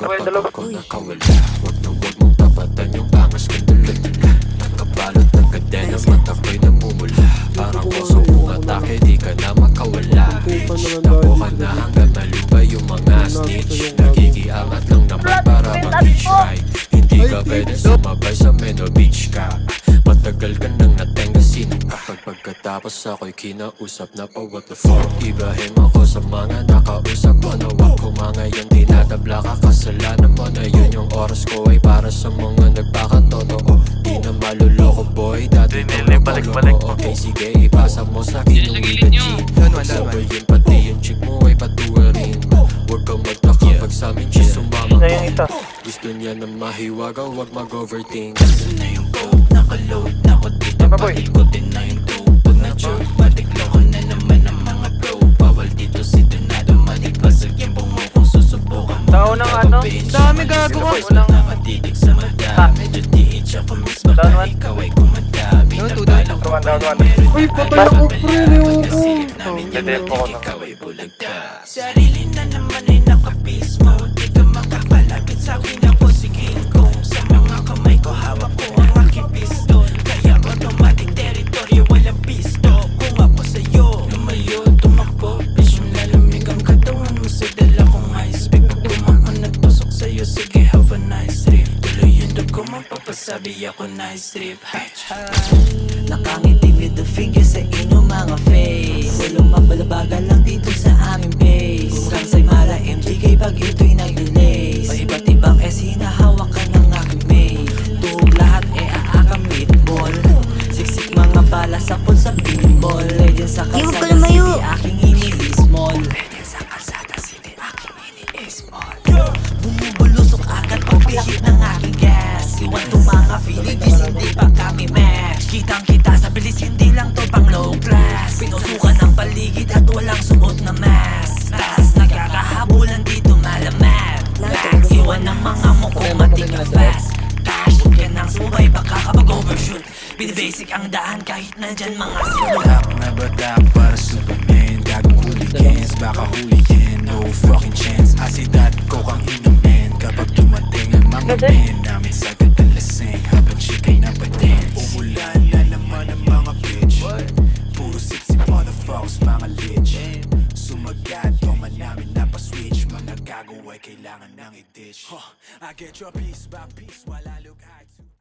kapag ako nakawala. Huwag mong tapatan yung angas kong dala-dala. Nakabalot ng kadena, mata ko'y namumula. Parang kusong kung atake, di ka na makawala. Takbo ka na hanggang malubay yung mga snitch. Nagigiangat lang naman para mag-hitch ride. Hindi ka pwede sumabay sa Meno Beach ka. Matagal ka nang natenga, sino ka? Pagkatapos ako'y kinausap na pa what the fuck. Ibahin ako sa mga nakausap mo na wag ko mga yan dinadabla ka. Kasalanan mo na yun, yung oras ko ay para sa mga nagpakatotoo. Di na maluloko boy, dati ko okay sige ipasa mo sa akin yung ibagin. Sabayin pati yung chick mo ay patuwarin. Huwag kang magtaka pag sa'min siya sumama ka. Gusto niya na mahiwaga, huwag mag-overthink. Kasi na yung coke, nakaload na ko dito, paikutin na yung dope. Pag na-choke, matiklo ko na naman ang mga bro. Bawal dito si Donado, malipasag yung bungo kung susubukan mo. Tao ng ano? Dami gagawa. Nakatitig sa mata, medyo diitch ako mismo na ikaw ay kumadami. Nagbalang ko pa meron. Uy, patay ako pre, Nasilip namin yung natin, ikaw ay bulagta. Sarili na naman ay naka-peace mode. Di ka makapalapit sa akin, ako si King Kong. Sa mga kamay ko hawak ko ang aking pistol. Kaya automatic territory, walang pisto. Kung ako sa'yo, lumayo, tumakbo. Bisyong lalamig ang katawan mo sa dala kong ice pick. Pag bumakon nagtusok sa'yo, sige have a nice trip. Tuloy yung dugo mo, papasabi ako nice trip. Nakangiti with the finger sa inyong mga face. Walang mabalabagan lang dito sa aming base. Kung sa'y mala MGK pag ito'y nag-release. Paiba't ibang hinahawak ka ng aking mate. Tuhog lahat aakang meatball. Siksik mga bala sa pulsa pinball. Legend sa kalsada city aking ini-small. Legend sa kalsada city aking ini-small. Bumubulusok agad pagbihit ng aking gas. Iwan to mga feelings, hindi pa kami match. Kitang kita sa bilis, hindi lang to pang low class. Pinusukan ng paligid at walang suot na mask. Taas nagkakahabulan dito malamat. Back, iwan ng mga mukha matika fast. Cash, huwag ka nang sumabay, baka kapag overshoot. Binibasic ang daan kahit nandyan mga sinulak. Black na bata para Superman. Gagong hooligans, baka hulihin. No fucking chance, asidad ko kang inumin. Kapag dumating ang mga men namin sa kadalasing, habang chikay na patin. Umulan na naman ang mga bitch. Puro sipsip motherfuckers, mga lich. Sumagat, man namin napaswitch. Mga gago ay kailangan nang i-ditch. I get your piece back, piece.